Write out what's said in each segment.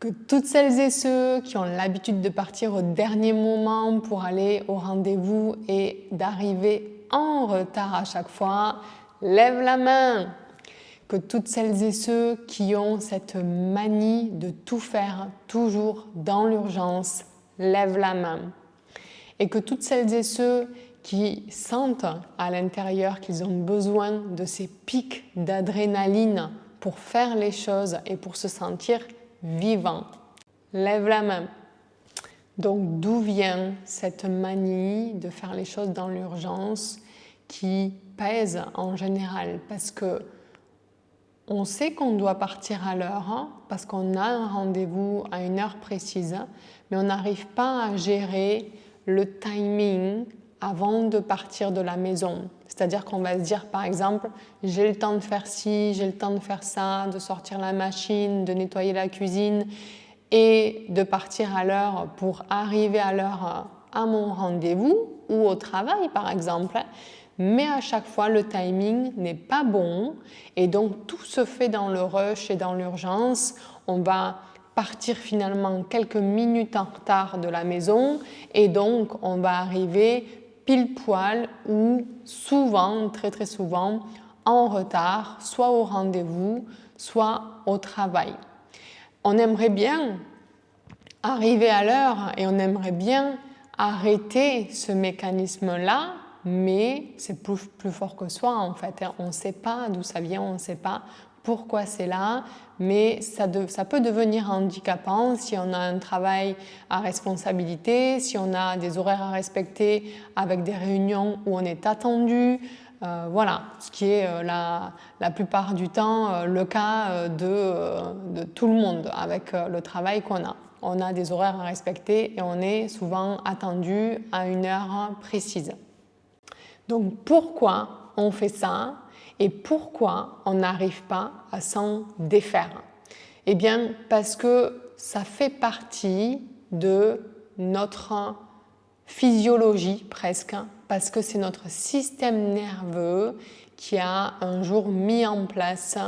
Que toutes celles et ceux qui ont l'habitude de partir au dernier moment pour aller au rendez-vous et d'arriver en retard à chaque fois, lèvent la main. Que toutes celles et ceux qui ont cette manie de tout faire toujours dans l'urgence, lèvent la main. Et que toutes celles et ceux qui sentent à l'intérieur qu'ils ont besoin de ces pics d'adrénaline pour faire les choses et pour se sentir vivant, lève la main. Donc d'où vient cette manie de faire les choses dans l'urgence qui pèse en général? Parce que on sait qu'on doit partir à l'heure, parce qu'on a un rendez-vous à une heure précise, mais on n'arrive pas à gérer le timing avant de partir de la maison. C'est-à-dire qu'on va se dire par exemple, j'ai le temps de faire ci, j'ai le temps de faire ça, de sortir la machine, de nettoyer la cuisine et de partir à l'heure pour arriver à l'heure à mon rendez-vous ou au travail par exemple. Mais à chaque fois, le timing n'est pas bon et donc tout se fait dans le rush et dans l'urgence. On va partir finalement quelques minutes en retard de la maison et donc on va arriver pile poil ou souvent, très souvent, en retard, soit au rendez-vous, soit au travail. On aimerait bien arriver à l'heure et on aimerait bien arrêter ce mécanisme-là, mais c'est plus fort que soi en fait. On ne sait pas d'où ça vient, on ne sait pas pourquoi c'est là, mais ça peut devenir handicapant si on a un travail à responsabilité, si on a des horaires à respecter avec des réunions où on est attendu. Voilà, ce qui est la plupart du temps le cas de tout le monde avec le travail qu'on a. On a des horaires à respecter et on est souvent attendu à une heure précise. Donc pourquoi on fait ça et pourquoi on n'arrive pas à s'en défaire? Eh bien parce que ça fait partie de notre physiologie presque, parce que c'est notre système nerveux qui a un jour mis en place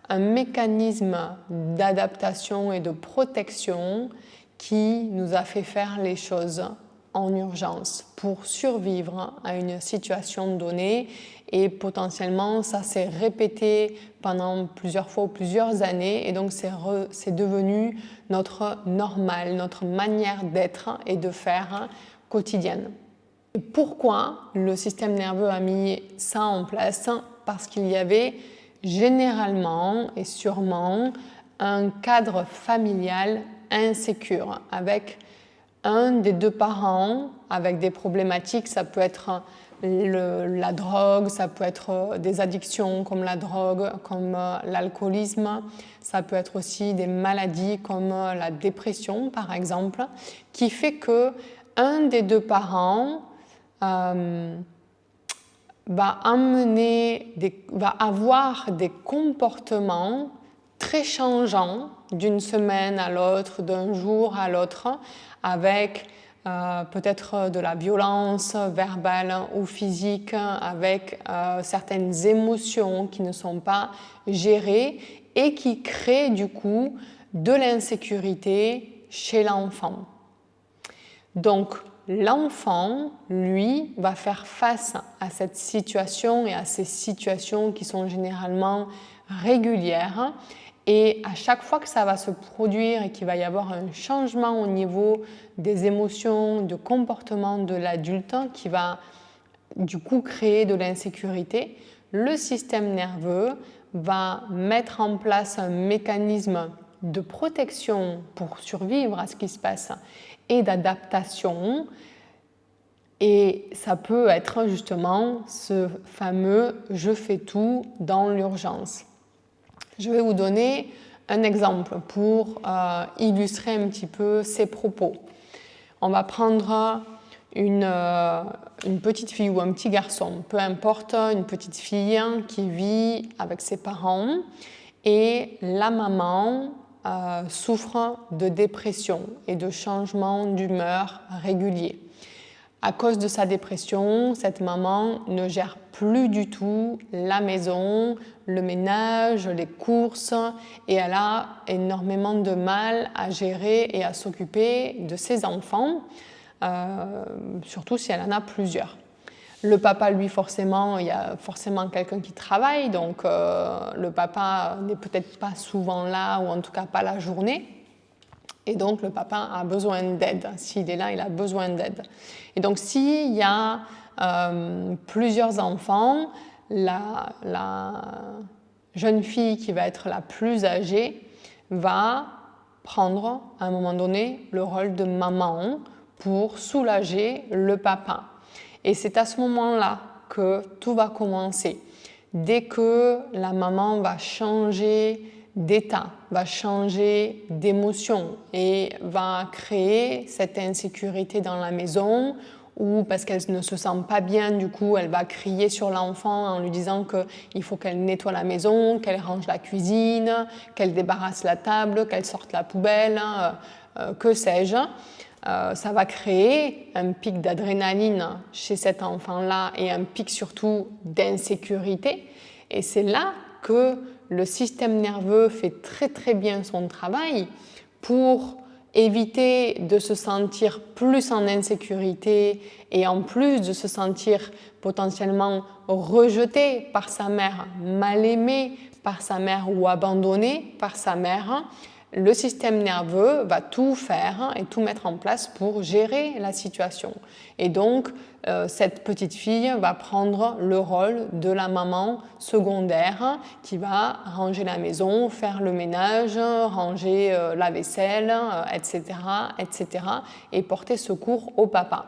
un mécanisme d'adaptation et de protection qui nous a fait faire les choses en urgence pour survivre à une situation donnée et potentiellement ça s'est répété pendant plusieurs fois ou plusieurs années et donc c'est devenu notre normal, notre manière d'être et de faire quotidienne. Et pourquoi le système nerveux a mis ça en place? Parce qu'il y avait généralement et sûrement un cadre familial insécure avec un des deux parents avec des problématiques. Ça peut être la drogue, ça peut être des addictions comme la drogue, comme l'alcoolisme, ça peut être aussi des maladies comme la dépression par exemple, qui fait que un des deux parents va avoir des comportements très changeants d'une semaine à l'autre, d'un jour à l'autre, avec peut-être de la violence verbale ou physique, avec certaines émotions qui ne sont pas gérées et qui créent du coup de l'insécurité chez l'enfant. Donc, l'enfant, lui, va faire face à cette situation et à ces situations qui sont généralement régulières. Et à chaque fois que ça va se produire et qu'il va y avoir un changement au niveau des émotions, de comportement de l'adulte qui va du coup créer de l'insécurité, le système nerveux va mettre en place un mécanisme de protection pour survivre à ce qui se passe et d'adaptation. Et ça peut être justement ce fameux « je fais tout dans l'urgence ». Je vais vous donner un exemple pour illustrer un petit peu ces propos. On va prendre une petite fille ou un petit garçon, peu importe, une petite fille qui vit avec ses parents et la maman souffre de dépression et de changements d'humeur réguliers. À cause de sa dépression, cette maman ne gère plus du tout la maison, le ménage, les courses, et elle a énormément de mal à gérer et à s'occuper de ses enfants, surtout si elle en a plusieurs. Le papa, lui, forcément, il y a forcément quelqu'un qui travaille, donc le papa n'est peut-être pas souvent là, ou en tout cas pas la journée. Et donc, le papa a besoin d'aide. S'il est là, il a besoin d'aide. Et donc, s'il y a plusieurs enfants, la jeune fille qui va être la plus âgée va prendre, à un moment donné, le rôle de maman pour soulager le papa. Et c'est à ce moment-là que tout va commencer. Dès que la maman va changer d'état, va changer d'émotion et va créer cette insécurité dans la maison, ou parce qu'elle ne se sent pas bien, du coup elle va crier sur l'enfant en lui disant qu'il faut qu'elle nettoie la maison, qu'elle range la cuisine, qu'elle débarrasse la table, qu'elle sorte la poubelle, que sais-je. Ça va créer un pic d'adrénaline chez cet enfant-là et un pic surtout d'insécurité. Et c'est là que le système nerveux fait très très bien son travail pour éviter de se sentir plus en insécurité et en plus de se sentir potentiellement rejeté par sa mère, mal aimé par sa mère ou abandonné par sa mère. Le système nerveux va tout faire et tout mettre en place pour gérer la situation. Et donc, cette petite fille va prendre le rôle de la maman secondaire qui va ranger la maison, faire le ménage, ranger la vaisselle, etc., etc., et porter secours au papa,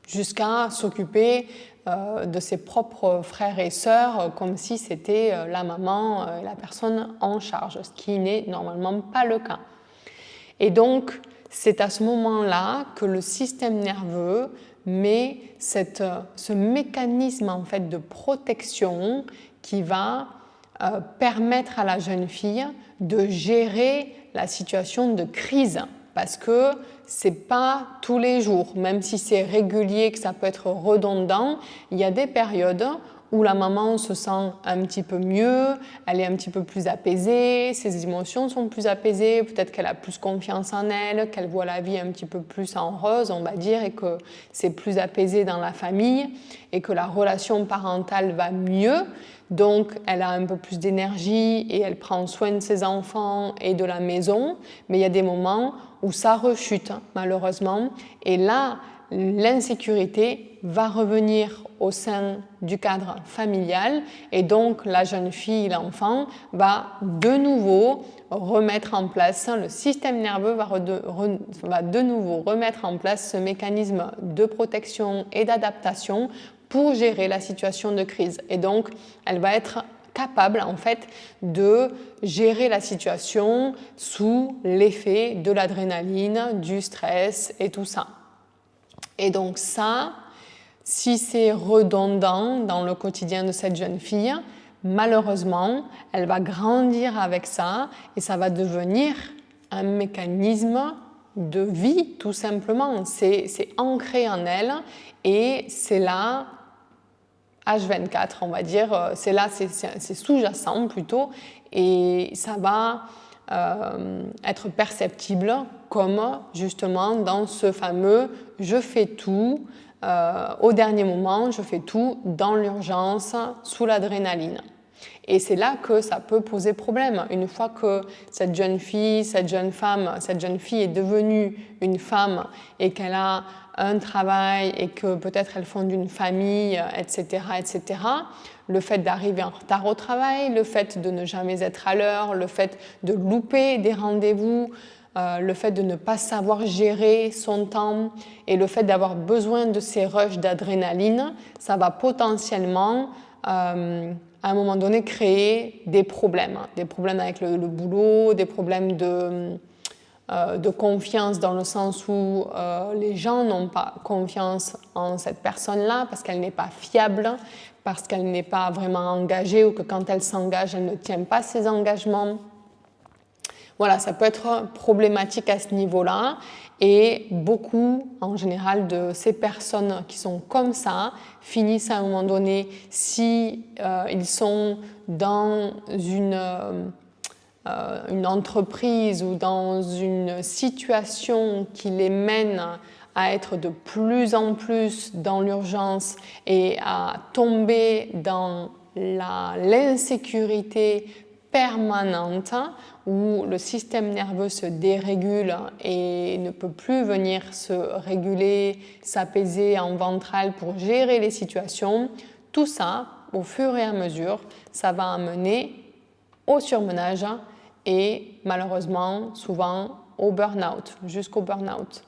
jusqu'à s'occuper de ses propres frères et sœurs comme si c'était la maman, la personne en charge, ce qui n'est normalement pas le cas. Et donc, c'est à ce moment-là que le système nerveux met ce mécanisme en fait de protection qui va permettre à la jeune fille de gérer la situation de crise, parce que c'est pas tous les jours, même si c'est régulier, que ça peut être redondant, il y a des périodes où la maman se sent un petit peu mieux, elle est un petit peu plus apaisée, ses émotions sont plus apaisées, peut-être qu'elle a plus confiance en elle, qu'elle voit la vie un petit peu plus en rose, on va dire, et que c'est plus apaisé dans la famille, et que la relation parentale va mieux. Donc, elle a un peu plus d'énergie et elle prend soin de ses enfants et de la maison, mais il y a des moments où ça rechute, malheureusement, et là, l'insécurité va revenir au sein du cadre familial et donc la jeune fille, l'enfant, va de nouveau remettre en place, le système nerveux va de nouveau remettre en place ce mécanisme de protection et d'adaptation pour gérer la situation de crise. Et donc, elle va être capable en fait de gérer la situation sous l'effet de l'adrénaline, du stress et tout ça. Et donc ça, si c'est redondant dans le quotidien de cette jeune fille, malheureusement, elle va grandir avec ça et ça va devenir un mécanisme de vie tout simplement. C'est ancré en elle et c'est là, H24 on va dire, c'est là, c'est sous-jacent plutôt et ça va être perceptible comme justement dans ce fameux « je fais tout » au dernier moment, je fais tout dans l'urgence, sous l'adrénaline. Et c'est là que ça peut poser problème. Une fois que cette jeune fille, cette jeune femme, cette jeune fille est devenue une femme et qu'elle a un travail et que peut-être elle fonde une famille, etc., etc., le fait d'arriver en retard au travail, le fait de ne jamais être à l'heure, le fait de louper des rendez-vous, le fait de ne pas savoir gérer son temps et le fait d'avoir besoin de ces rushs d'adrénaline, ça va potentiellement, à un moment donné, créer des problèmes avec le boulot, des problèmes de confiance dans le sens où les gens n'ont pas confiance en cette personne-là parce qu'elle n'est pas fiable, parce qu'elle n'est pas vraiment engagée ou que quand elle s'engage, elle ne tient pas ses engagements. Voilà, ça peut être problématique à ce niveau-là et beaucoup, en général, de ces personnes qui sont comme ça finissent à un moment donné, si ils sont dans une entreprise ou dans une situation qui les mène à être de plus en plus dans l'urgence et à tomber dans l'insécurité permanente où le système nerveux se dérégule et ne peut plus venir se réguler, s'apaiser en ventral pour gérer les situations. Tout ça, au fur et à mesure, ça va amener au surmenage et malheureusement souvent au burn-out, jusqu'au burn-out.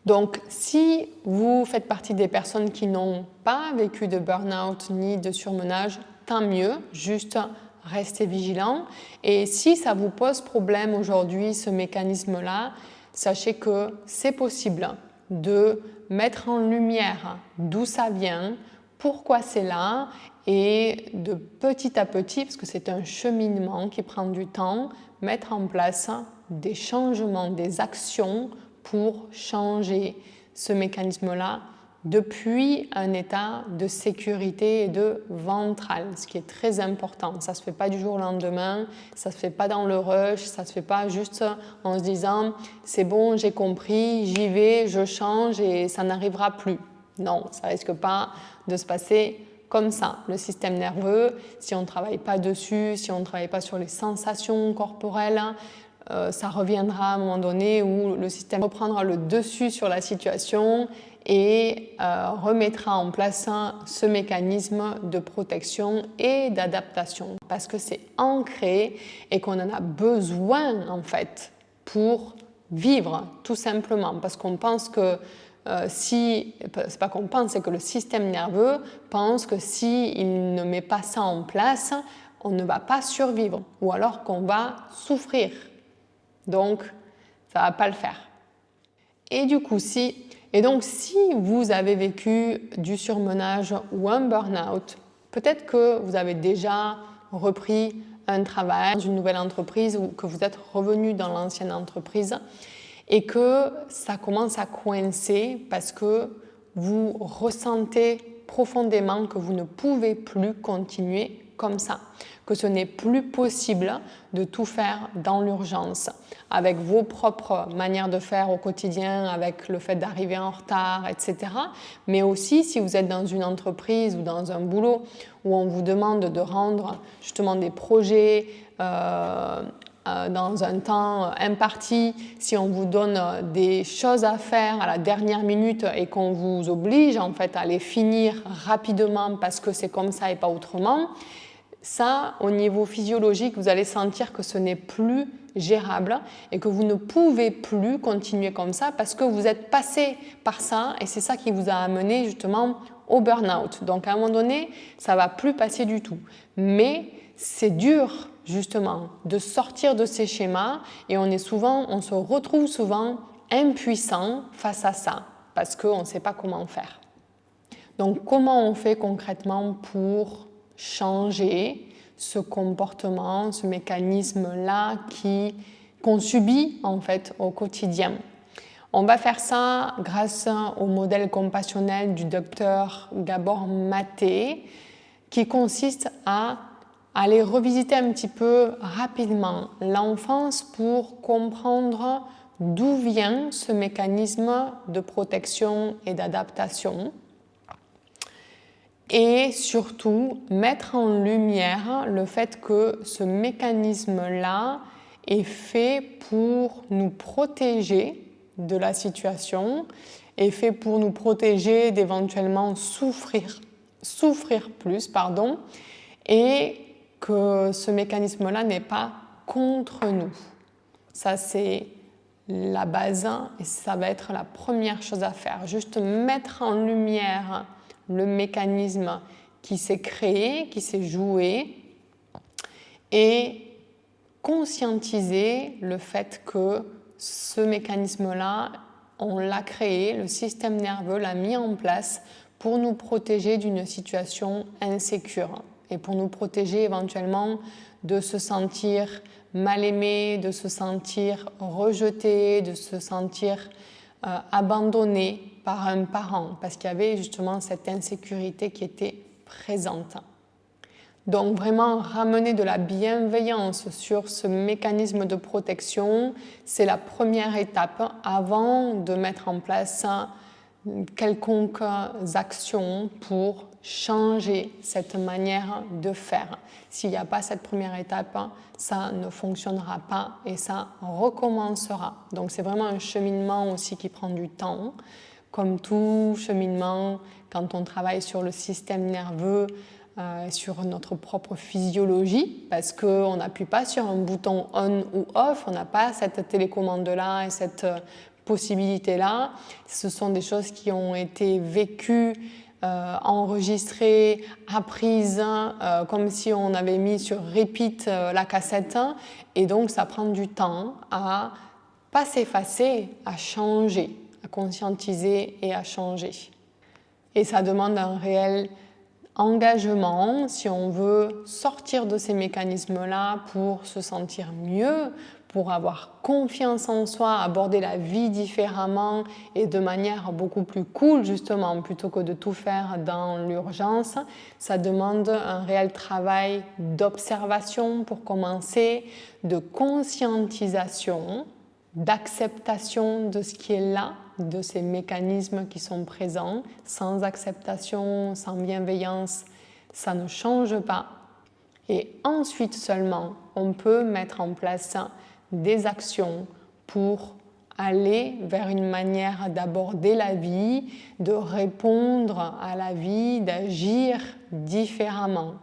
Donc si vous faites partie des personnes qui n'ont pas vécu de burn-out ni de surmenage, tant mieux, juste restez vigilants. Et si ça vous pose problème aujourd'hui, ce mécanisme-là, sachez que c'est possible de mettre en lumière d'où ça vient, pourquoi c'est là, et de petit à petit, parce que c'est un cheminement qui prend du temps, mettre en place des changements, des actions pour changer ce mécanisme-là depuis un état de sécurité et de ventral, ce qui est très important. Ça ne se fait pas du jour au lendemain, ça ne se fait pas dans le rush, ça ne se fait pas juste en se disant « c'est bon, j'ai compris, j'y vais, je change et ça n'arrivera plus ». Non, ça ne risque pas de se passer comme ça. Le système nerveux, si on ne travaille pas dessus, si on ne travaille pas sur les sensations corporelles, ça reviendra à un moment donné où le système reprendra le dessus sur la situation et remettra en place ce mécanisme de protection et d'adaptation parce que c'est ancré et qu'on en a besoin en fait pour vivre tout simplement parce qu'on pense que c'est pas qu'on pense, c'est que le système nerveux pense que s'il ne met pas ça en place, on ne va pas survivre ou alors qu'on va souffrir. Donc, ça ne va pas le faire. Et du coup, si vous avez vécu du surmenage ou un burn-out, peut-être que vous avez déjà repris un travail dans une nouvelle entreprise ou que vous êtes revenu dans l'ancienne entreprise et que ça commence à coincer parce que vous ressentez profondément que vous ne pouvez plus continuer comme ça, que ce n'est plus possible de tout faire dans l'urgence, avec vos propres manières de faire au quotidien, avec le fait d'arriver en retard, etc. Mais aussi si vous êtes dans une entreprise ou dans un boulot où on vous demande de rendre justement des projets dans un temps imparti, si on vous donne des choses à faire à la dernière minute et qu'on vous oblige en fait à les finir rapidement parce que c'est comme ça et pas autrement, ça, au niveau physiologique, vous allez sentir que ce n'est plus gérable et que vous ne pouvez plus continuer comme ça parce que vous êtes passé par ça et c'est ça qui vous a amené justement au burn-out. Donc à un moment donné, ça ne va plus passer du tout. Mais c'est dur justement de sortir de ces schémas et on se retrouve souvent impuissant face à ça parce qu'on ne sait pas comment faire. Donc comment on fait concrètement pour changer ce comportement, ce mécanisme-là qu'on subit en fait au quotidien? On va faire ça grâce au modèle compassionnel du docteur Gabor Maté qui consiste à aller revisiter un petit peu rapidement l'enfance pour comprendre d'où vient ce mécanisme de protection et d'adaptation et surtout mettre en lumière le fait que ce mécanisme-là est fait pour nous protéger de la situation, est fait pour nous protéger d'éventuellement souffrir plus, et que ce mécanisme-là n'est pas contre nous. Ça, c'est la base et ça va être la première chose à faire. Juste mettre en lumière le mécanisme qui s'est créé, qui s'est joué et conscientiser le fait que ce mécanisme-là, on l'a créé, le système nerveux l'a mis en place pour nous protéger d'une situation insécure et pour nous protéger éventuellement de se sentir mal aimé, de se sentir rejeté, de se sentir abandonné par un parent, parce qu'il y avait justement cette insécurité qui était présente. Donc vraiment ramener de la bienveillance sur ce mécanisme de protection, c'est la première étape avant de mettre en place quelconques actions pour changer cette manière de faire. S'il n'y a pas cette première étape, ça ne fonctionnera pas et ça recommencera. Donc c'est vraiment un cheminement aussi qui prend du temps. Comme tout cheminement, quand on travaille sur le système nerveux, sur notre propre physiologie, parce qu'on n'appuie pas sur un bouton on ou off, on n'a pas cette télécommande-là et cette possibilité-là. Ce sont des choses qui ont été vécues, enregistrées, apprises, comme si on avait mis sur repeat la cassette, et donc ça prend du temps à pas s'effacer, à changer, à conscientiser et à changer. Et ça demande un réel engagement si on veut sortir de ces mécanismes-là pour se sentir mieux, pour avoir confiance en soi, aborder la vie différemment et de manière beaucoup plus cool justement, plutôt que de tout faire dans l'urgence. Ça demande un réel travail d'observation pour commencer, de conscientisation, d'acceptation de ce qui est là, de ces mécanismes qui sont présents. Sans acceptation, sans bienveillance, ça ne change pas. Et ensuite seulement, on peut mettre en place des actions pour aller vers une manière d'aborder la vie, de répondre à la vie, d'agir différemment.